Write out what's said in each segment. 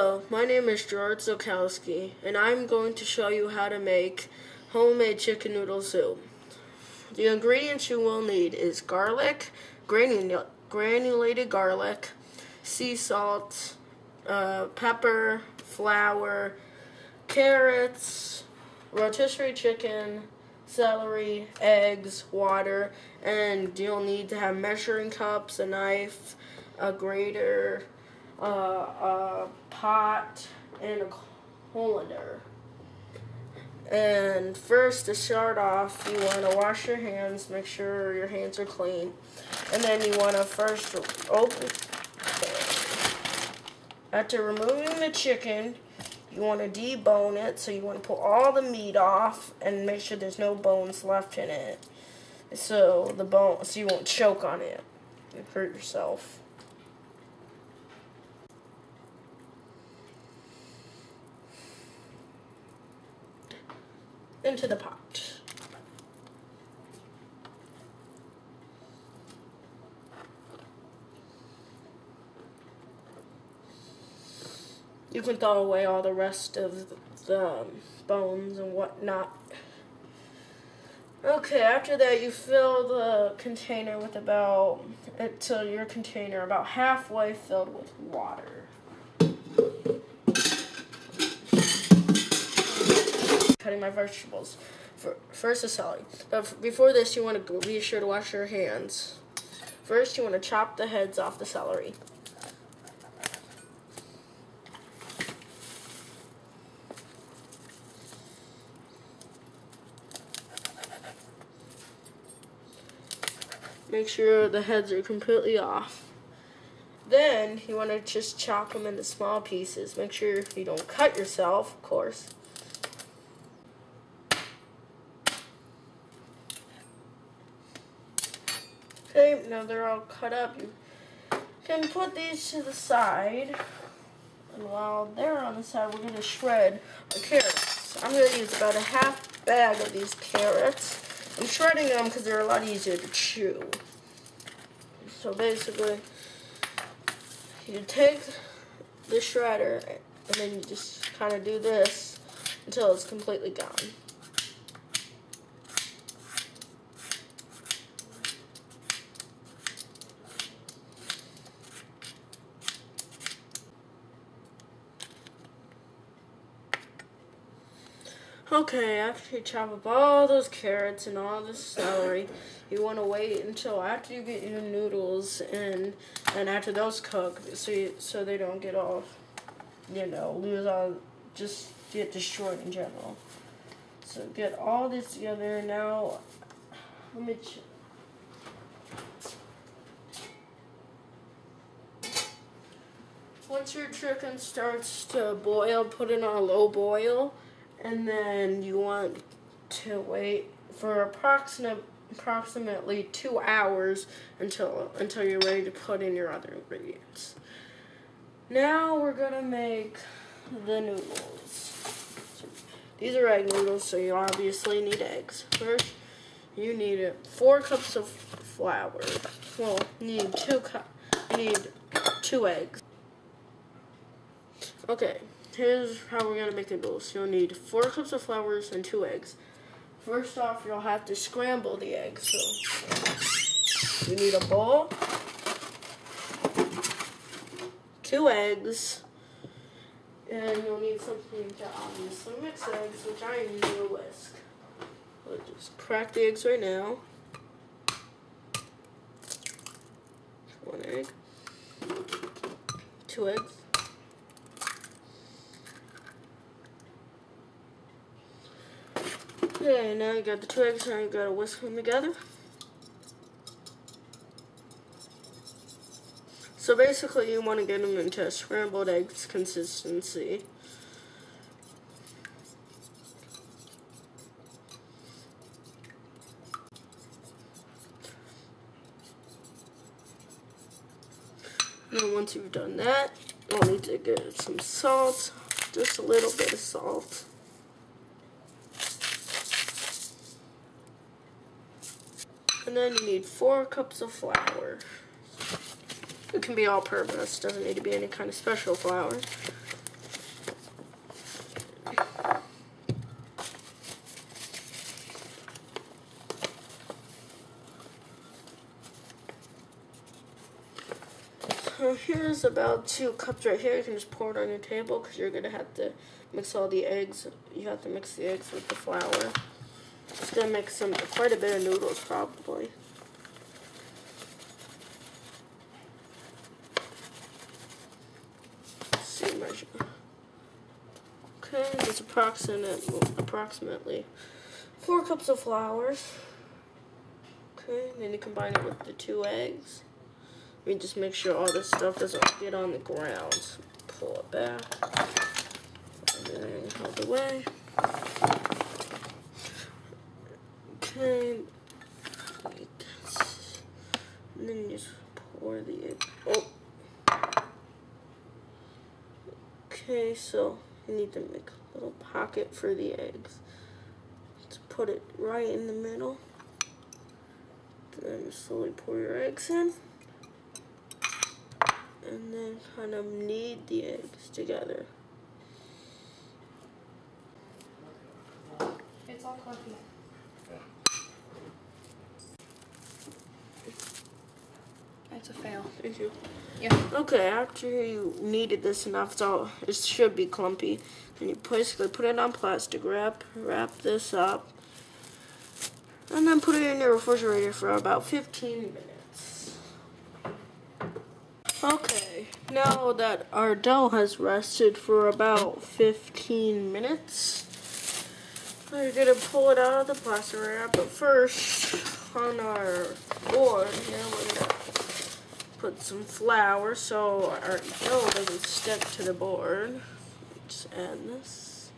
Hello, my name is GerardZolkowski, and I'm going to show you how to make homemade chicken noodle soup. The ingredients you will need is garlic, granulated garlic, sea salt, pepper, flour, carrots, rotisserie chicken, celery, eggs, water, and you'll need to have measuring cups, a knife, a grater, a pot, and a colander. And first, to start off, you want to wash your hands, make sure your hands are clean, and then you want to first open. After removing the chicken, you want to debone it, so you want to pull all the meat off and make sure there's no bones left in it, so you won't choke on it and hurt yourself. Into the pot. You can throw away all the rest of the bones and whatnot. Okay, after that you fill the container with until your container about halfway filled with water. Cutting my vegetables. First the celery. But before this, you want to be sure to wash your hands. First, you want to chop the heads off the celery. Make sure the heads are completely off. Then, you want to just chop them into small pieces. Make sure you don't cut yourself, of course. Okay, now they're all cut up. You can put these to the side. And while they're on the side, we're going to shred our carrots. I'm going to use about a half bag of these carrots. I'm shredding them because they're a lot easier to chew. So basically, you take the shredder and then you just kind of do this until it's completely gone. Okay, after you chop up all those carrots and all the celery, you want to wait until after you get your noodles in, and after those cook, so they don't get all, lose all, just get destroyed in general. So get all this together. Now, let me once your chicken starts to boil, put it on a low boil. And then you want to wait for approximately 2 hours until you're ready to put in your other ingredients. Now we're gonna make the noodles. So these are egg noodles, so you obviously need eggs. First, you need 4 cups of flour. Well, you need 2 eggs. Okay. Here's how we're going to make the noodles. You'll need 4 cups of flour and 2 eggs. First off, you'll have to scramble the eggs. So you need a bowl, 2 eggs, and you'll need something to obviously mix eggs, which I am using a whisk. We'll just crack the eggs right now. 1 egg, 2 eggs. Okay, now you got the 2 eggs, now you gotta whisk them together. So basically, you want to get them into scrambled eggs consistency. Now, once you've done that, you'll need to get some salt, just a little bit of salt. And then you need 4 cups of flour. It can be all-purpose, doesn't need to be any kind of special flour. Here's about 2 cups right here. You can just pour it on your table because you're going to have to mix all the eggs. You have to mix the eggs with the flour. It's going to make quite a bit of noodles probably. Let's see, measure. Okay, that's approximately 4 cups of flour. Okay, then you combine it with the 2 eggs. We just make sure all this stuff doesn't get on the ground. So pull it back. And then hold it away. Okay. Like this. And then you just pour the egg. Oh. Okay, so you need to make a little pocket for the eggs. To put it right in the middle. Then slowly pour your eggs in. And then kind of knead the eggs together. It's all coffee. That's a fail. Thank you. Yeah. Okay, after you kneaded this enough, it should be clumpy. Then you basically put it on plastic wrap this up, and then put it in your refrigerator for about 15 minutes. Okay, now that our dough has rested for about 15 minutes, you're going to pull it out of the plastic wrap. But first, on our board here, we're going to put some flour so our dough doesn't stick to the board. Just add this.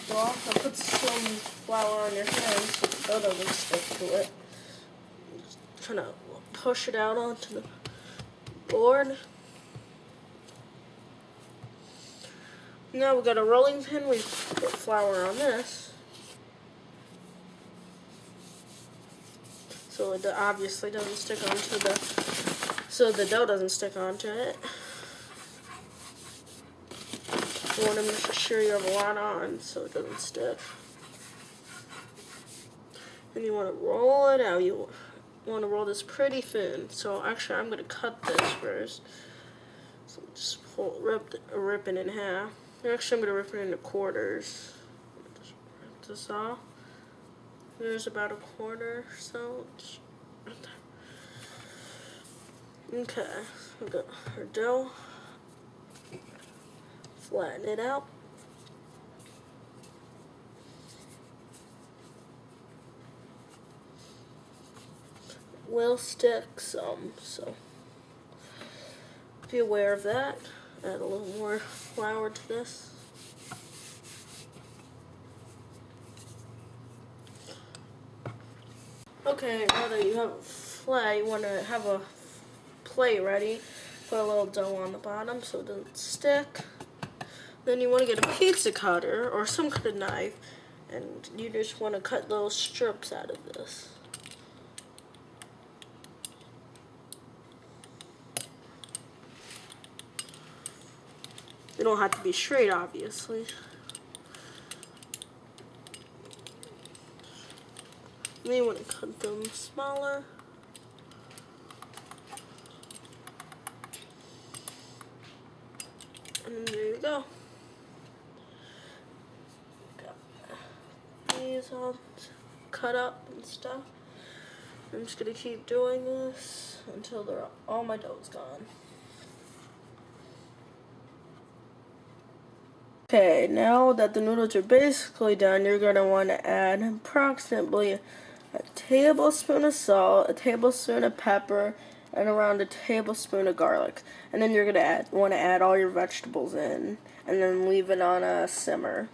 You'll also put some flour on your hands so the dough doesn't stick to it. Just trying to push it out onto the board. Now we've got a rolling pin. We put flour on this. So it obviously doesn't stick onto so the dough doesn't stick onto it. You want to make sure you have a lot on so it doesn't stick. And you want to roll it out. You want to roll this pretty thin. So actually I'm going to cut this first. So just rip it in half. Actually I'm going to rip it into quarters. Just rip this off. There's about a quarter, so okay, we got our dough. Flatten it out. Will stick some, so be aware of that. Add a little more flour to this. Okay, now that you have a flat, you want to have a plate ready. Put a little dough on the bottom so it doesn't stick. Then you want to get a pizza cutter or some kind of knife, and you just want to cut little strips out of this. They don't have to be straight, obviously. And then you want to cut them smaller. And there you go. Got these all cut up and stuff. I'm just going to keep doing this until all my dough's gone. Okay, now that the noodles are basically done, you're going to want to add approximately a tablespoon of salt, a tablespoon of pepper, and around a tablespoon of garlic. And then you're going to want to add all your vegetables in, and then leave it on a simmer.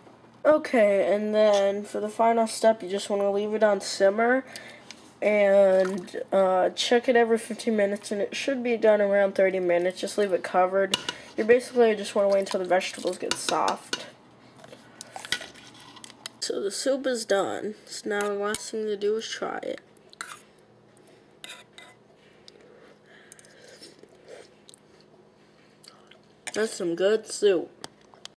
Okay, and then for the final step, you just want to leave it on simmer, and check it every 15 minutes, and it should be done around 30 minutes. Just leave it covered. You basically just want to wait until the vegetables get soft. So the soup is done. So now the last thing to do is try it. That's some good soup.